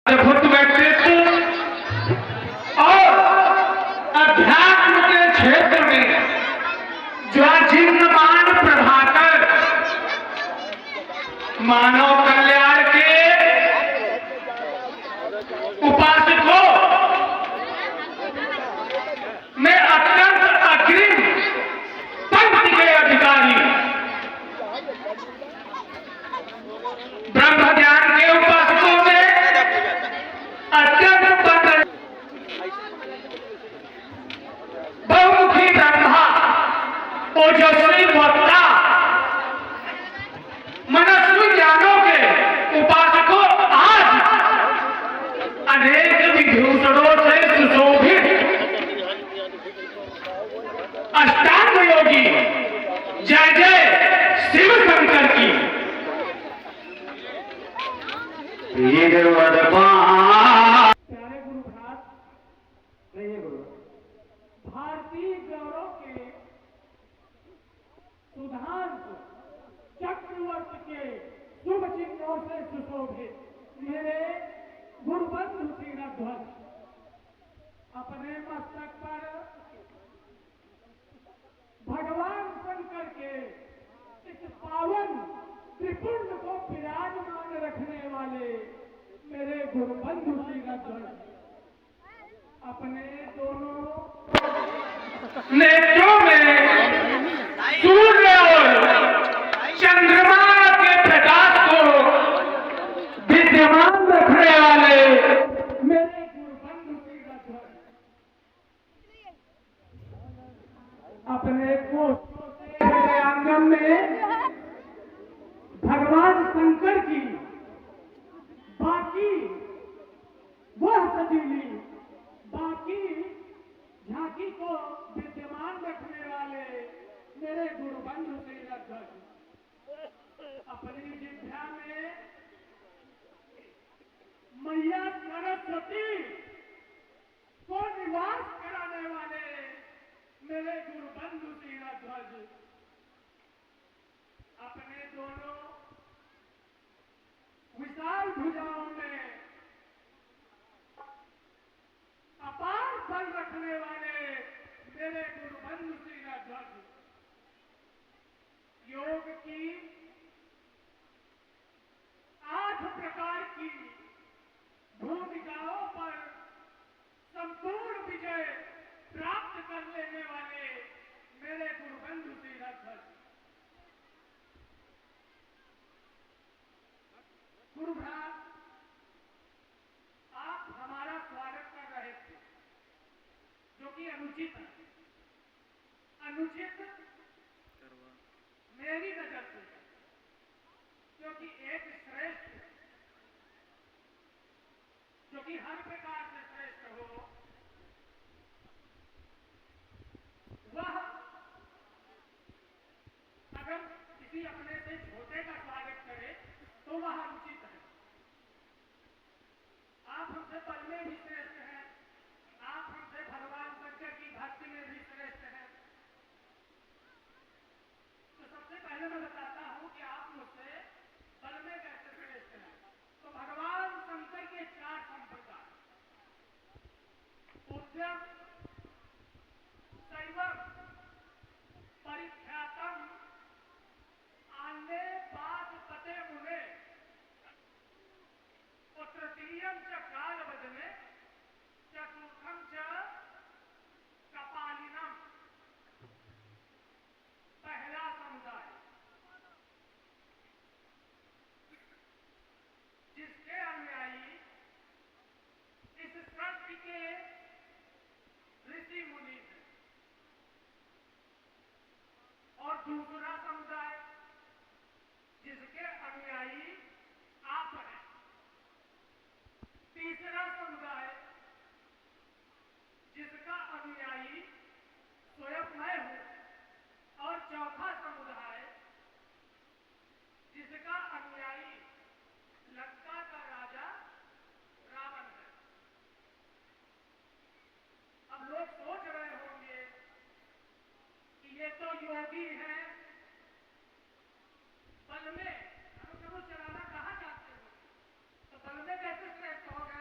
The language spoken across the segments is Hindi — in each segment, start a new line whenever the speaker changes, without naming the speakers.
अद्भुत व्यक्तित्व और अध्यात्म के क्षेत्र में ज्वाजिन्मान प्रभाकर मानव कल्याण के उपासकों में अत्यंत अग्रिम पंक्ति के अधिकारी, ब्रह्म ज्ञान के उपासकों में अत्यंत बहुमुखी ब्रह्मा, ओजस्वी वक्ता, मनस्वी ज्ञानों के उपासकों आज अनेक विभूषणों से सुशोभित अष्टांग योगी जय जय शिव शंकर की प्यारे गुरु भ्रात, भारतीय गौरव के सुधांशु चक्रवर्ती के शुभ चिन्हों से सुशोभित मेरे गुरुबंधु तीरध्वज अपने मस्तक पर भगवान शंकर के इस पावन त्रिपुंड को विराजमान रखने वाले मेरे गुरुबंधु तीरध्वज अपने दोनों नेत्रों में सूर्य और चंद्रमा के प्रकाश को विद्यमान रखने वाले मेरे गुरुबंधु तीरध्वज अपने कोष्ठों से आंगन में भगवान शंकर की बाकी वह सजीली बाकी झांकी को विद्यमान रखने वाले मेरे गुरुबंधु तीरध्वज अपनी जिह्वा में मैया सरस्वती को निवास कराने वाले मेरे गुरुबंधु तीरध्वज अपने दोनों विशाल भुजाओं में अपार बल रखने वाले मेरे गुरुबंधु तीरध्वज योग की 8 प्रकार की भूमिकाओं पर संपूर्ण विजय प्राप्त कर लेने वाले मेरे गुरुबंधु तीरध्वज गुरु भ्रात, आप हमारा स्वागत कर रहे थे जो कि अनुचित है। अनुचित मेरी नजर से, क्योंकि एक श्रेष्ठ जो कि हर प्रकार से श्रेष्ठ हो वह अगर किसी अपने से छोटे का स्वागत करे तो वह अनुचित है। आप हमसे बल में भी श्रेष्ठ हैं, आप हमसे भगवान शंकर की भक्ति में भी श्रेष्ठ हैं। तो सबसे पहले मैं बताता हूं कि आप मुझसे बल में कैसे श्रेष्ठ हैं। तो भगवान शंकर के 4 संप्रदाय, उद्यम, शैवम, परिख्यातम, आन्ने, बात, पते, मुने, तृतीयम च कालवदने, चतुर्थम च कपालिनम। पहला समुदाय जिसके अनुयायी इस सृष्टि के ऋषि मुनि हैं, और दूसरा समुदाय जिसके अनुयायी आप हैं, तीसरा समुदाय जिसका अनुयायी स्वयं मैं हूं, और चौथा समुदाय जिसका अनुयायी लंका का राजा रावण है। अब लोग सोच रहे होंगे कि ये तो योगी हैं, बल में धनुष चलाना कहाँ जाते हो, तो बल में कैसे श्रेष्ठ हो गए।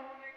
होने